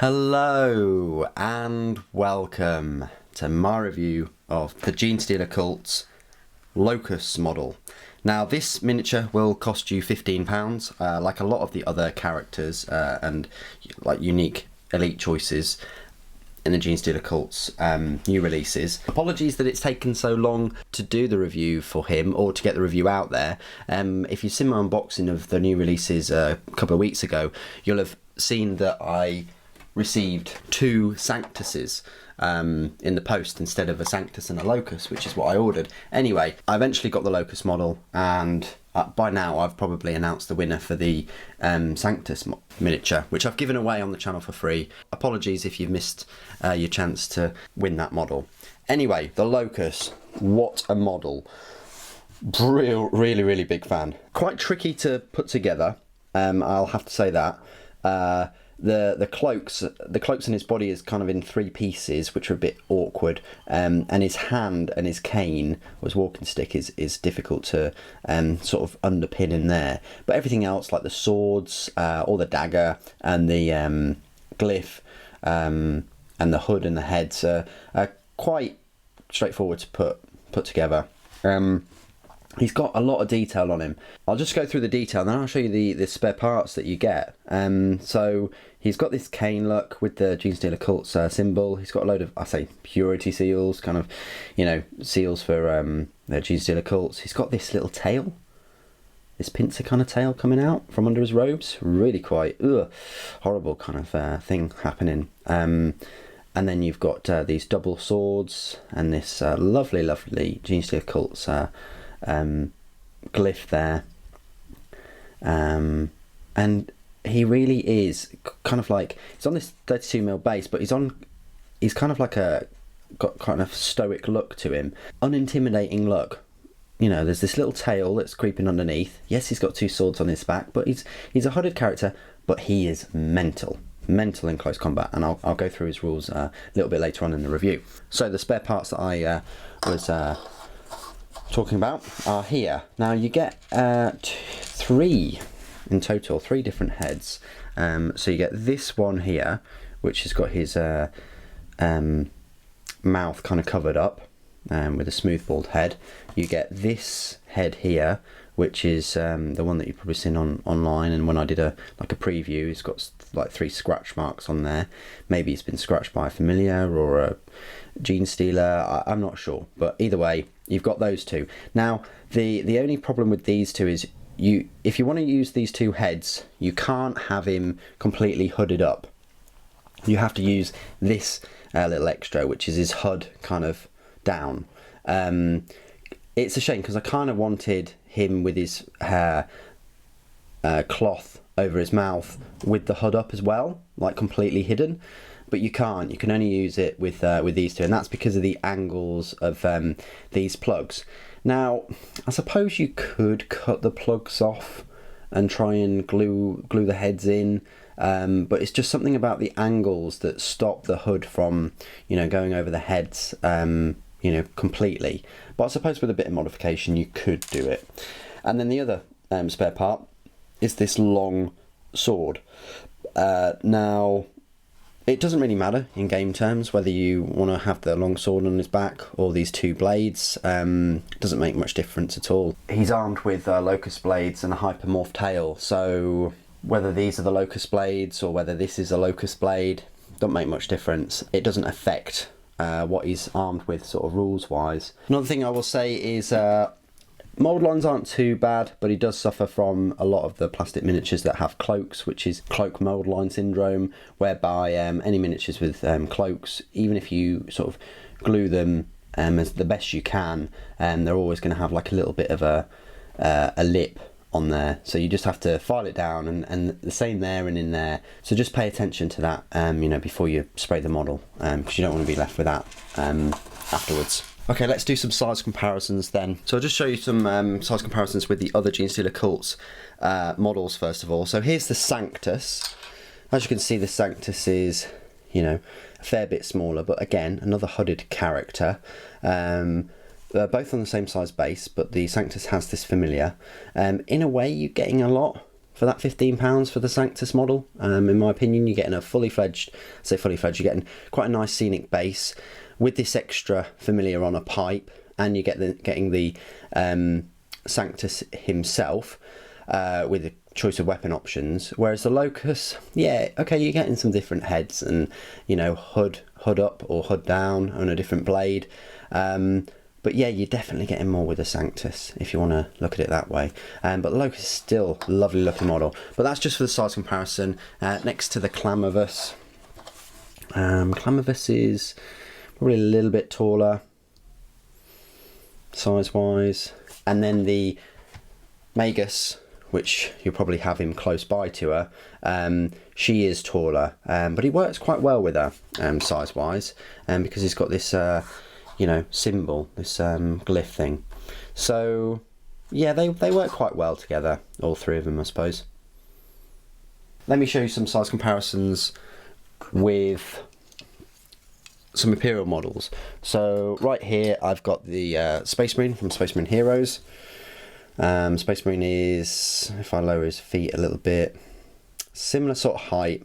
Hello and welcome to my review of the Genestealer Cults Locus model. Now this miniature will cost you £15, like a lot of the other characters and like unique elite choices in the Genestealer Cults new releases. Apologies that it's taken so long to do the review for him, or to get the review out there. If you've seen my unboxing of the new releases a couple of weeks ago, you'll have seen that I received two Sanctuses in the post instead of a Sanctus and a Locus, which is what I ordered. Anyway, I eventually got the Locus model, and by now I've probably announced the winner for the Sanctus miniature, which I've given away on the channel for free. Apologies if you've missed your chance to win that model. Anyway, the Locus, what a model. Really big fan. Quite tricky to put together, I'll have to say that. The cloaks in his body is kind of in three pieces, which are a bit awkward, and his hand and his cane, or his walking stick, is difficult to sort of underpin in there. But everything else, like the swords, or the dagger, and the glyph, and the hood and the heads, are quite straightforward to put together. He's got a lot of detail on him. I'll just go through the detail and then I'll show you the spare parts that you get. So he's got this cane look with the Genestealer Cults symbol. He's got a load of, I say, purity seals, kind of, you know, seals for the Genestealer Cults. He's got this little tail, this pincer kind of tail coming out from under his robes. Really quite horrible kind of thing happening. And then you've got these double swords and this lovely Genestealer Cults glyph there, and he really is kind of like, he's on this 32mm base, but he's kind of like got kind of stoic look to him, unintimidating look. You know, there's this little tail that's creeping underneath. Yes, he's got two swords on his back, but he's a hooded character, but he is mental in close combat, and I'll go through his rules a little bit later on in the review. So the spare parts that I was talking about are here. Now you get three in total, three different heads. So you get this one here, which has got his mouth kind of covered up with a smooth bald head. You get this head here, which is the one that you've probably seen online, and when I did a preview, it's got like 3 scratch marks on there. Maybe it's been scratched by a familiar or a Genestealer, I'm not sure, but either way you've got those two. Now the only problem with these two is if you want to use these two heads, you can't have him completely hooded up. You have to use this little extra, which is his hood kind of down. It's a shame because I kind of wanted him with his hair cloth over his mouth with the hood up as well, like completely hidden, but you can't. You can only use it with these two, and that's because of the angles of these plugs. Now I suppose you could cut the plugs off and try and glue the heads in, but it's just something about the angles that stop the hood from, you know, going over the heads you know, completely. But I suppose with a bit of modification you could do it. And then the other spare part is this long sword. Now it doesn't really matter in game terms whether you want to have the long sword on his back or these two blades. Doesn't make much difference at all. He's armed with Locus Blades and a hypermorph tail, so whether these are the Locus Blades or whether this is a Locus Blade, don't make much difference. It doesn't affect what he's armed with, sort of rules wise. Another thing I will say is mould lines aren't too bad, but he does suffer from a lot of the plastic miniatures that have cloaks, which is cloak mould line syndrome, whereby any miniatures with cloaks, even if you sort of glue them as the best you can, they're always going to have like a little bit of a lip on there, so you just have to file it down, and the same there and in there. So just pay attention to that, you know, before you spray the model, because you don't want to be left with that afterwards. Okay, let's do some size comparisons then. So I'll just show you some size comparisons with the other Genestealer Cults models first of all. So here's the Sanctus. As you can see, the Sanctus is, you know, a fair bit smaller, but again, another hooded character. They're both on the same size base, but the Sanctus has this familiar. In a way, you're getting a lot for that £15 for the Sanctus model. In my opinion, you're getting a fully fledged, you're getting quite a nice scenic base with this extra familiar on a pipe, and you getting the Sanctus himself with a choice of weapon options. Whereas the Locus, yeah, okay, you're getting some different heads and, you know, hood up or hood down on a different blade. But yeah, you're definitely getting more with the Sanctus if you want to look at it that way. But the Locus is still a lovely looking model. But that's just for the size comparison. Next to the Clamavus. Clamavus is probably a little bit taller size wise. And then the Magus, which you'll probably have him close by to her, she is taller, but he works quite well with her size wise, because he's got this you know, symbol, this glyph thing. So yeah, they work quite well together, all three of them, I suppose. Let me show you some size comparisons with some Imperial models. So right here I've got the Space Marine from Space Marine Heroes. Space Marine is, if I lower his feet a little bit, similar sort of height.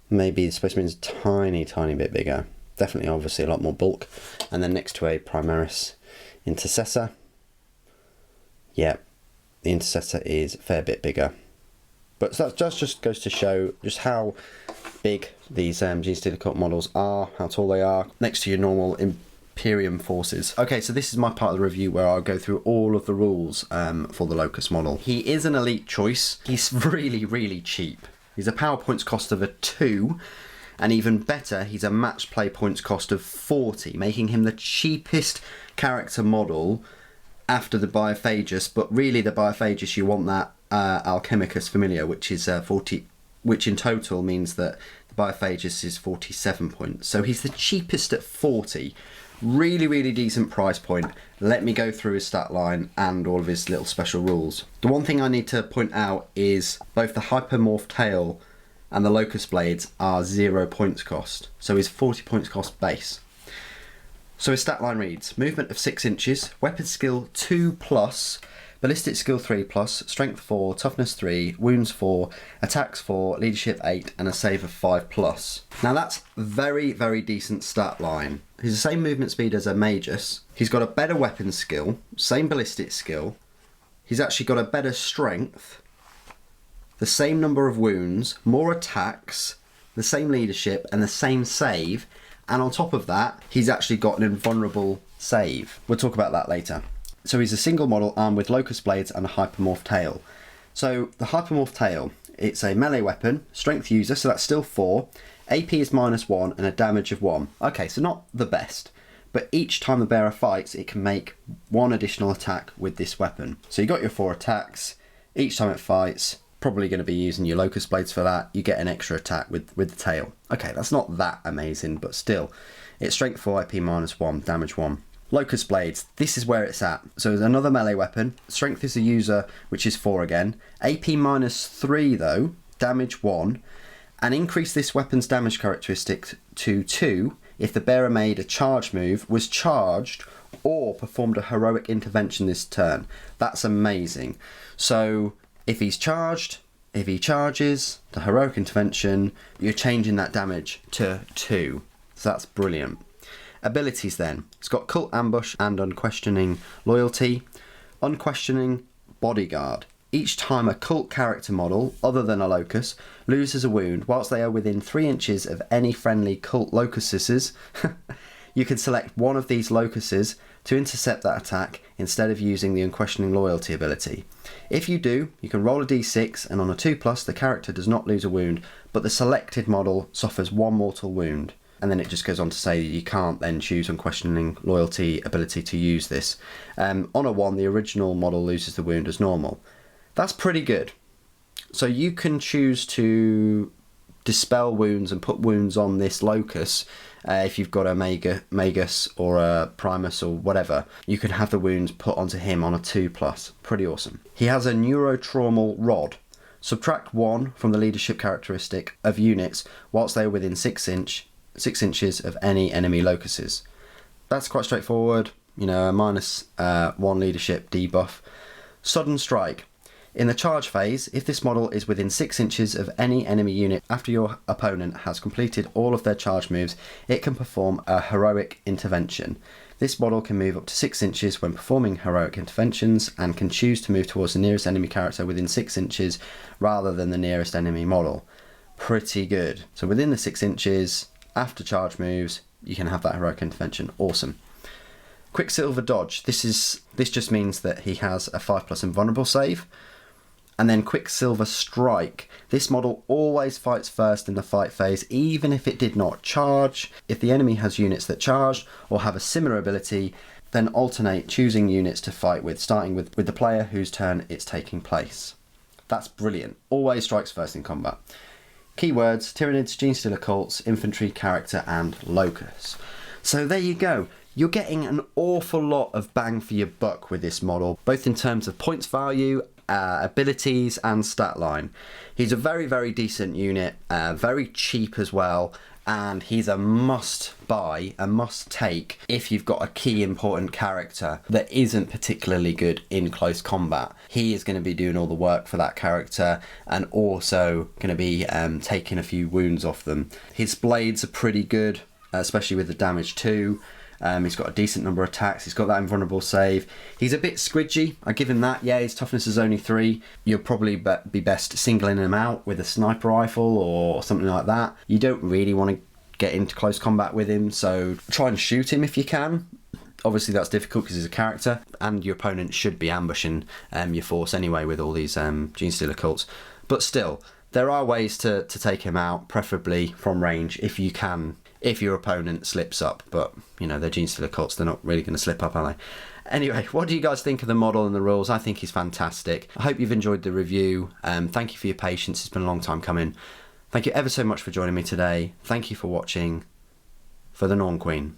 Maybe the Space Marine's tiny bit bigger. Definitely, obviously, a lot more bulk. And then next to a Primaris Intercessor. Yeah, the Intercessor is a fair bit bigger. But that just goes to show just how big these Genestealer Cult models are, how tall they are, next to your normal Imperium forces. Okay, so this is my part of the review where I'll go through all of the rules for the Locus model. He is an elite choice. He's really cheap. He's a power points cost of a 2. And even better, he's a match play points cost of 40, making him the cheapest character model after the Biophagus. But really, the Biophagus, you want that Alchemicus Familiar, which is 40, which in total means that the Biophagus is 47 points. So he's the cheapest at 40. Really decent price point. Let me go through his stat line and all of his little special rules. The one thing I need to point out is both the Hypermorph Tail and the Locus Blades are 0 points cost. So he's 40 points cost base. So his stat line reads: movement of 6 inches, weapon skill 2+, ballistic skill 3+, strength 4, toughness 3, wounds 4, attacks 4, leadership 8, and a save of 5+. Now that's very decent stat line. He's the same movement speed as a Magus. He's got a better weapon skill, same ballistic skill. He's actually got a better strength, the same number of wounds, more attacks, the same leadership, and the same save. And on top of that, he's actually got an invulnerable save. We'll talk about that later. So he's a single model armed with Locus Blades and a Hypermorph Tail. So the Hypermorph Tail, it's a melee weapon, strength user, so that's still 4. AP is -1 and a damage of 1. Okay, so not the best. But each time the bearer fights, it can make 1 additional attack with this weapon. So you got your 4 attacks. Each time it fights, probably going to be using your Locus Blades for that. You get an extra attack with the tail. Okay, that's not that amazing, but still. It's strength 4, AP -1, damage 1. Locus Blades, this is where it's at. So it's another melee weapon. Strength is a user, which is 4 again. AP -3 though, damage 1. And increase this weapon's damage characteristic to 2 if the bearer made a charge move, was charged, or performed a heroic intervention this turn. That's amazing. So if he's charged, if he charges the heroic intervention, you're changing that damage to 2. So that's brilliant. Abilities then. It's got Cult Ambush and Unquestioning Loyalty. Unquestioning Bodyguard. Each time a cult character model, other than a Locus, loses a wound whilst they are within 3 inches of any friendly cult Locuses, you can select one of these Locuses to intercept that attack instead of using the Unquestioning Loyalty ability. If you do, you can roll a d6, and on a 2+, the character does not lose a wound, but the selected model suffers 1 mortal wound. And then it just goes on to say that you can't then choose Unquestioning Loyalty ability to use this. On a 1, the original model loses the wound as normal. That's pretty good. So you can choose to dispel wounds and put wounds on this Locus. If you've got a Magus or a Primus or whatever, you can have the wounds put onto him on a 2+. Pretty awesome. He has a Neurotraumal Rod. Subtract 1 from the leadership characteristic of units whilst they are within 6 inches of any enemy Locuses. That's quite straightforward. You know, a -1 leadership debuff. Sudden Strike. In the charge phase, if this model is within 6 inches of any enemy unit after your opponent has completed all of their charge moves, it can perform a heroic intervention. This model can move up to 6 inches when performing heroic interventions and can choose to move towards the nearest enemy character within 6 inches rather than the nearest enemy model. Pretty good. So within the 6 inches, after charge moves, you can have that heroic intervention. Awesome. Quicksilver Dodge. This just means that he has a 5+ invulnerable save. And then Quicksilver Strike. This model always fights first in the fight phase, even if it did not charge. If the enemy has units that charge or have a similar ability, then alternate choosing units to fight with, starting with the player whose turn it's taking place. That's brilliant. Always strikes first in combat. Keywords: Tyranids, Genestealer Cults, Infantry, Character, and Locus. So there you go. You're getting an awful lot of bang for your buck with this model, both in terms of points value, abilities and stat line. He's a very, very decent unit, very cheap as well, and he's a must buy, a must take if you've got a key important character that isn't particularly good in close combat. He is going to be doing all the work for that character and also going to be taking a few wounds off them. His blades are pretty good, especially with the damage too. He's got a decent number of attacks. He's got that invulnerable save. He's a bit squidgy. I give him that. Yeah, his toughness is only 3. You'll probably be best singling him out with a sniper rifle or something like that. You don't really want to get into close combat with him, so try and shoot him if you can. Obviously that's difficult because he's a character, and your opponent should be ambushing your force anyway with all these Genestealer cults. But still, there are ways to take him out, preferably from range if you can, if your opponent slips up. But, you know, they're Genestealer cults, they're not really going to slip up, are they? Anyway, what do you guys think of the model and the rules? I think he's fantastic. I hope you've enjoyed the review. Thank you for your patience. It's been a long time coming. Thank you ever so much for joining me today. Thank you for watching. For the Norn Queen.